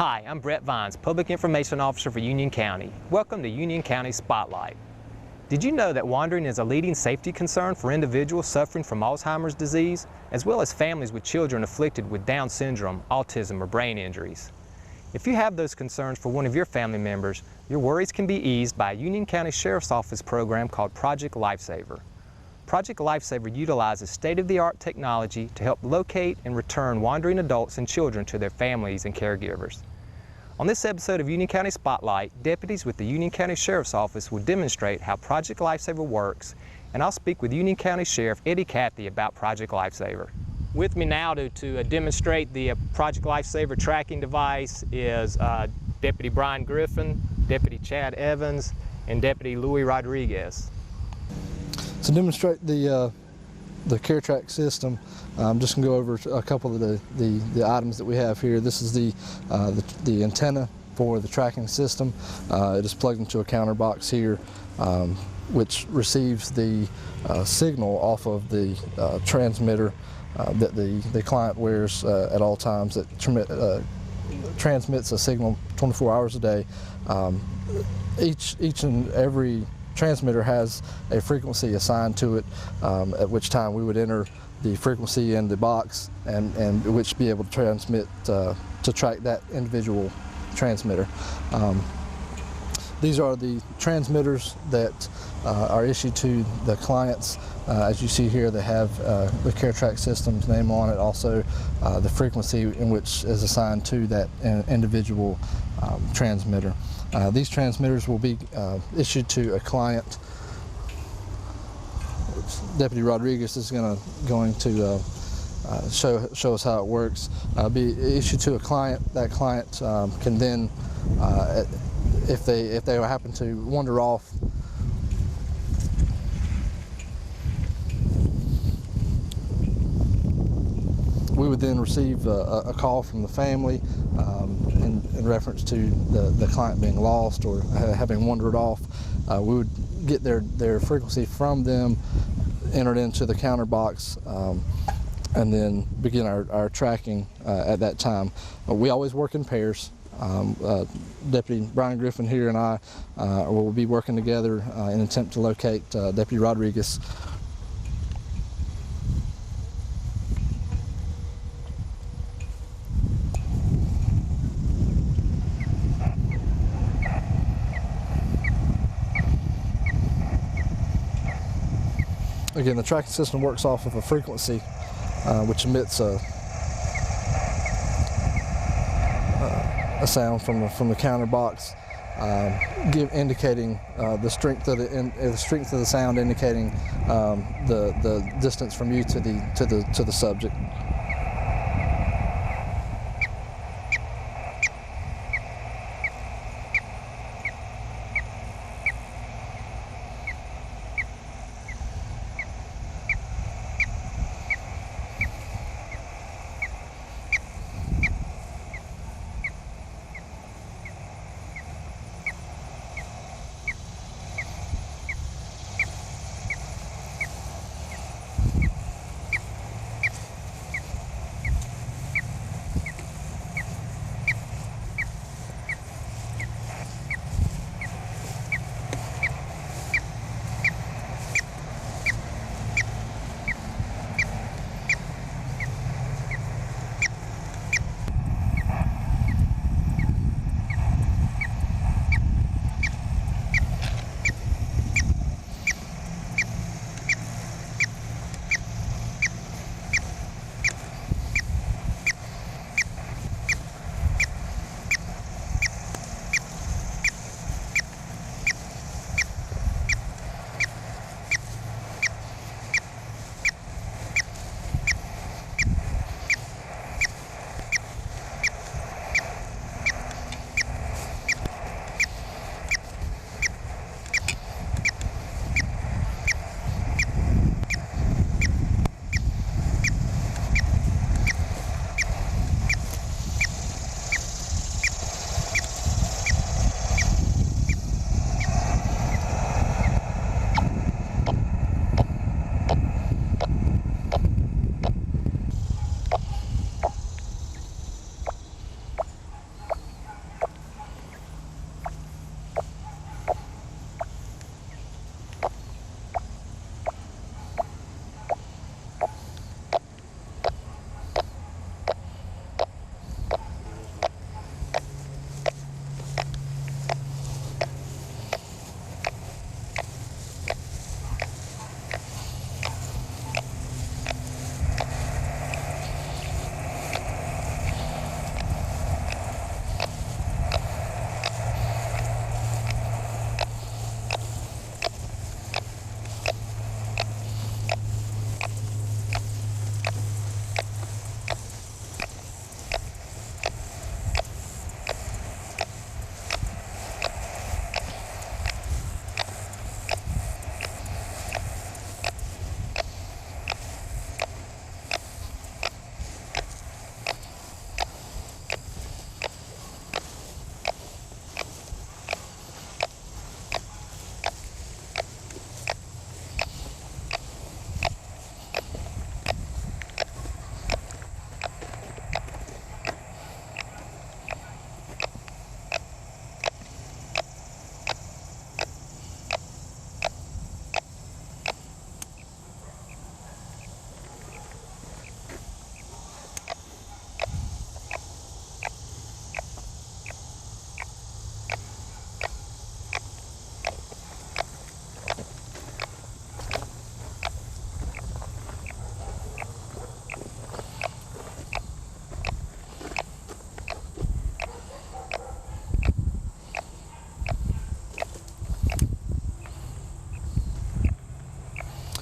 Hi, I'm Brett Vines, Public Information Officer for Union County. Welcome to Union County Spotlight. Did you know that wandering is a leading safety concern for individuals suffering from Alzheimer's disease, as well as families with children afflicted with Down syndrome, autism, or brain injuries? If you have those concerns for one of your family members, your worries can be eased by a Union County Sheriff's Office program called Project Lifesaver. Project Lifesaver utilizes state-of-the-art technology to help locate and return wandering adults and children to their families and caregivers. On this episode of Union County Spotlight, deputies with the Union County Sheriff's Office will demonstrate how Project Lifesaver works, and I'll speak with Union County Sheriff Eddie Cathy about Project Lifesaver. With me now to demonstrate the Project Lifesaver tracking device is Deputy Brian Griffin, Deputy Chad Evans, and Deputy Louis Rodriguez. To demonstrate the CareTrack system, I'm just going to go over a couple of the items that we have here. This is the antenna for the tracking system. It is plugged into a counter box here, which receives the signal off of the transmitter that the client wears at all times, that transmits a signal 24 hours a day. Each and every transmitter has a frequency assigned to it, at which time we would enter the frequency in the box and which be able to transmit to track that individual transmitter. These are the transmitters that are issued to the clients. As you see here, they have the CareTrack system's name on it, also the frequency in which is assigned to that individual transmitter. These transmitters will be issued to a client. Deputy Rodriguez is going to show us how it works. Be issued to a client. That client can then, if they happen to wander off, we would then receive a call from the family in reference to the client being lost or having wandered off. We would get their frequency from them, entered into the counter box, and then begin our tracking at that time. We always work in pairs. Deputy Brian Griffin here and I will be working together in an attempt to locate Deputy Rodriguez. Again, the tracking system works off of a frequency which emits a sound from the counter box, indicating the strength of the sound, indicating the distance from you to the subject.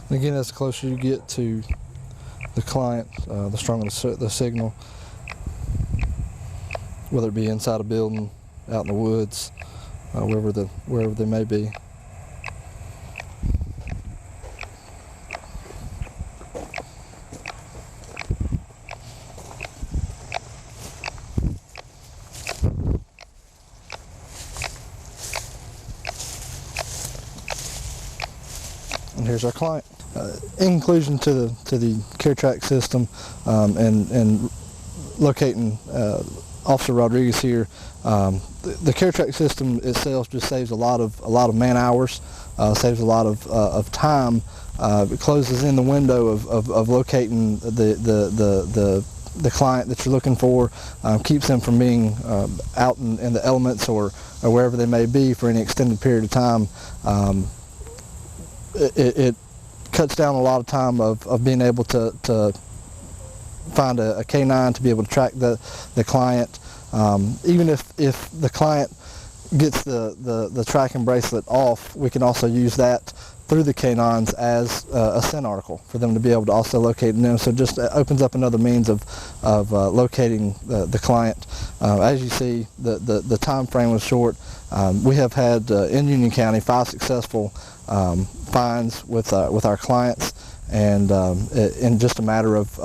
And again, as closer you get to the client, the stronger the signal, whether it be inside a building, out in the woods, wherever they may be. And here's our client. In conclusion to the care track system and locating Officer Rodriguez here, the care track system itself just saves a lot of man hours, saves a lot of time. It closes in the window of locating the client that you're looking for, keeps them from being out in the elements or wherever they may be for any extended period of time. It cuts down a lot of time of being able to find a K9 to be able to track the client. Even if the client gets the tracking bracelet off, we can also use that through the K9s as a scent article for them to be able to also locate them. So it just opens up another means of locating the client. As you see, the time frame was short. We have had in Union County 5 successful finds with our clients, and in just a matter of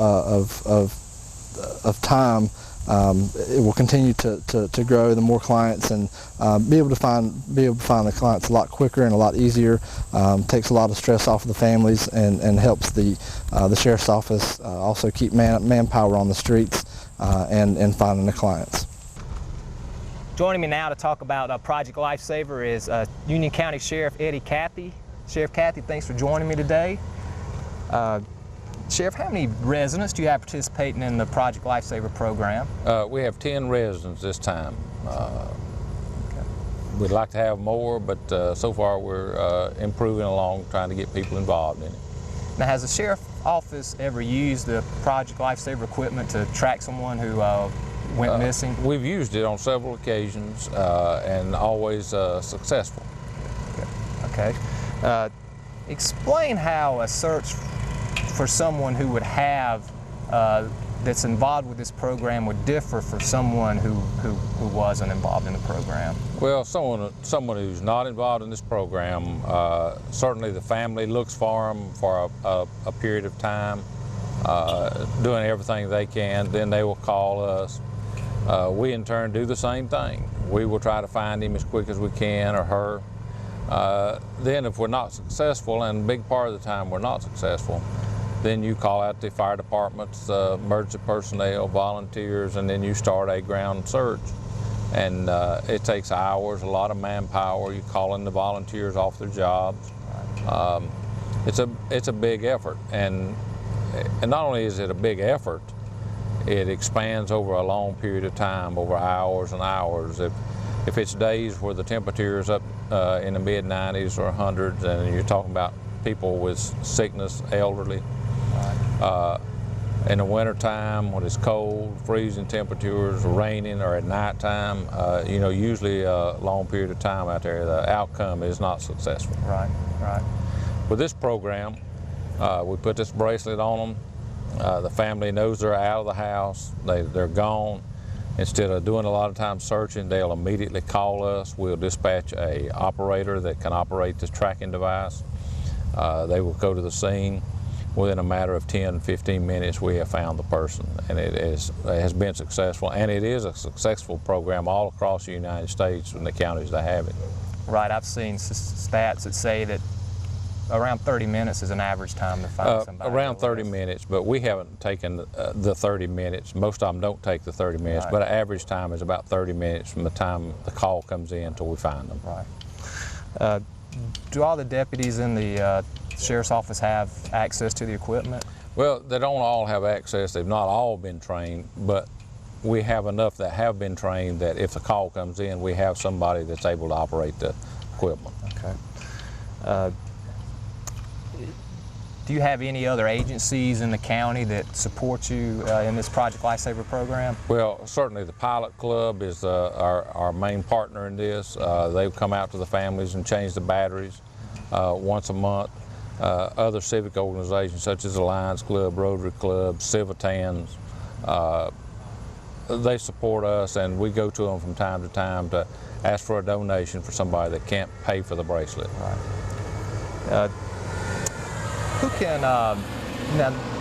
time, it will continue to grow. The more clients, and be able to find the clients a lot quicker and a lot easier. Takes a lot of stress off of the families, and helps the sheriff's office also keep manpower on the streets and finding the clients. Joining me now to talk about Project Lifesaver is Union County Sheriff Eddie Cathy. Sheriff Cathy, thanks for joining me today. Sheriff, how many residents do you have participating in the Project Lifesaver program? We have 10 residents this time. Okay. We'd like to have more, but so far we're improving along, trying to get people involved in it. Now, has the Sheriff's Office ever used the Project Lifesaver equipment to track someone who went missing? We've used it on several occasions and always successful. Okay. Explain how a search for someone who would have that's involved with this program would differ for someone who wasn't involved in the program. Well, someone who's not involved in this program, certainly the family looks for them for a period of time, doing everything they can. Then they will call us. We in turn do the same thing. We will try to find him as quick as we can, or her. Then if we're not successful, and a big part of the time we're not successful, then you call out the fire departments, emergency personnel, volunteers, and then you start a ground search. And it takes hours, a lot of manpower. You call in the volunteers off their jobs. It's a big effort, and not only is it a big effort, it expands over a long period of time, over hours and hours. If it's days where the temperature is up in the mid-90s or 100s, and you're talking about people with sickness, elderly, in the wintertime when it's cold, freezing temperatures, raining, or at nighttime, usually a long period of time out there, the outcome is not successful. Right, right. With this program, we put this bracelet on them. The family knows they're out of the house, they're gone. Instead of doing a lot of time searching, they'll immediately call us. We'll dispatch an operator that can operate this tracking device. They will go to the scene. Within a matter of 10-15 minutes, we have found the person, and it has been successful, and it is a successful program all across the United States in the counties that have it. Right, I've seen stats that say that around 30 minutes is an average time to find somebody. Around 30 minutes, but we haven't taken the 30 minutes. Most of them don't take the 30 minutes, right. But an average time is about 30 minutes from the time the call comes in until we find them. Right. Do all the deputies in the Sheriff's Office have access to the equipment? Well, they don't all have access. They've not all been trained, but we have enough that have been trained that if the call comes in, we have somebody that's able to operate the equipment. Okay. Do you have any other agencies in the county that support you in this Project Lifesaver program? Well, certainly the Pilot Club is our main partner in this. They come out to the families and change the batteries once a month. other civic organizations such as the Lions Club, Rotary Club, Civitans. They support us, and we go to them from time to time to ask for a donation for somebody that can't pay for the bracelet. Right. Who can, now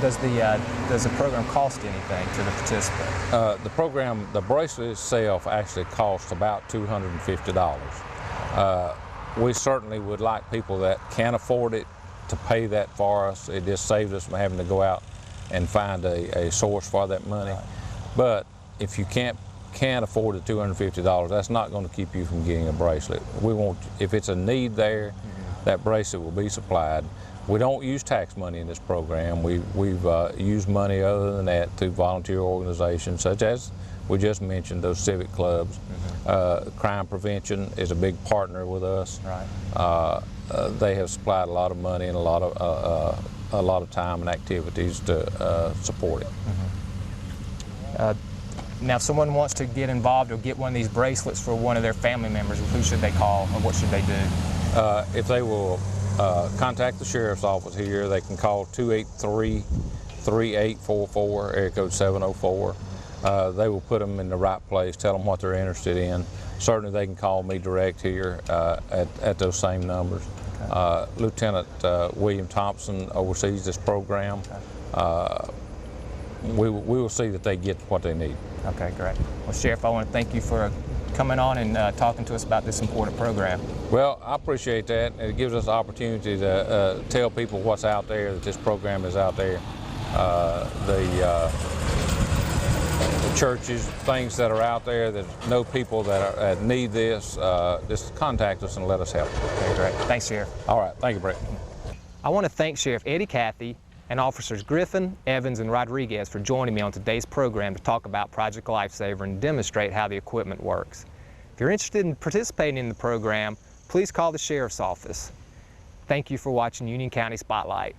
does the program cost anything to the participant? The bracelet itself actually costs about $250. We certainly would like people that can afford it to pay that for us. It just saves us from having to go out and find a source for that money. Right. But if you can't afford the $250, that's not going to keep you from getting a bracelet. We want, if it's a need there, that bracelet will be supplied. We don't use tax money in this program. We've used money other than that through volunteer organizations such as we just mentioned, those civic clubs. Crime prevention is a big partner with us. Right. They have supplied a lot of money and a lot of time and activities to support it. Now, if someone wants to get involved or get one of these bracelets for one of their family members, who should they call or what should they do? If they will contact the sheriff's office here, they can call 283-3844, area code 704. They will put them in the right place, tell them what they're interested in. Certainly they can call me direct here at those same numbers. Okay. Lieutenant William Thompson oversees this program. Okay. We will see that they get what they need. Okay, great. Well, Sheriff, I want to thank you for coming on and talking to us about this important program. Well, I appreciate that. It gives us the opportunity to tell people what's out there, that this program is out there. The churches, things that are out there that know people that need this, just contact us and let us help. Okay, great. Thanks, Sheriff. All right. Thank you, Brett. I want to thank Sheriff Eddie Cathy and Officers Griffin, Evans, and Rodriguez for joining me on today's program to talk about Project Lifesaver and demonstrate how the equipment works. If you're interested in participating in the program, please call the Sheriff's Office. Thank you for watching Union County Spotlight.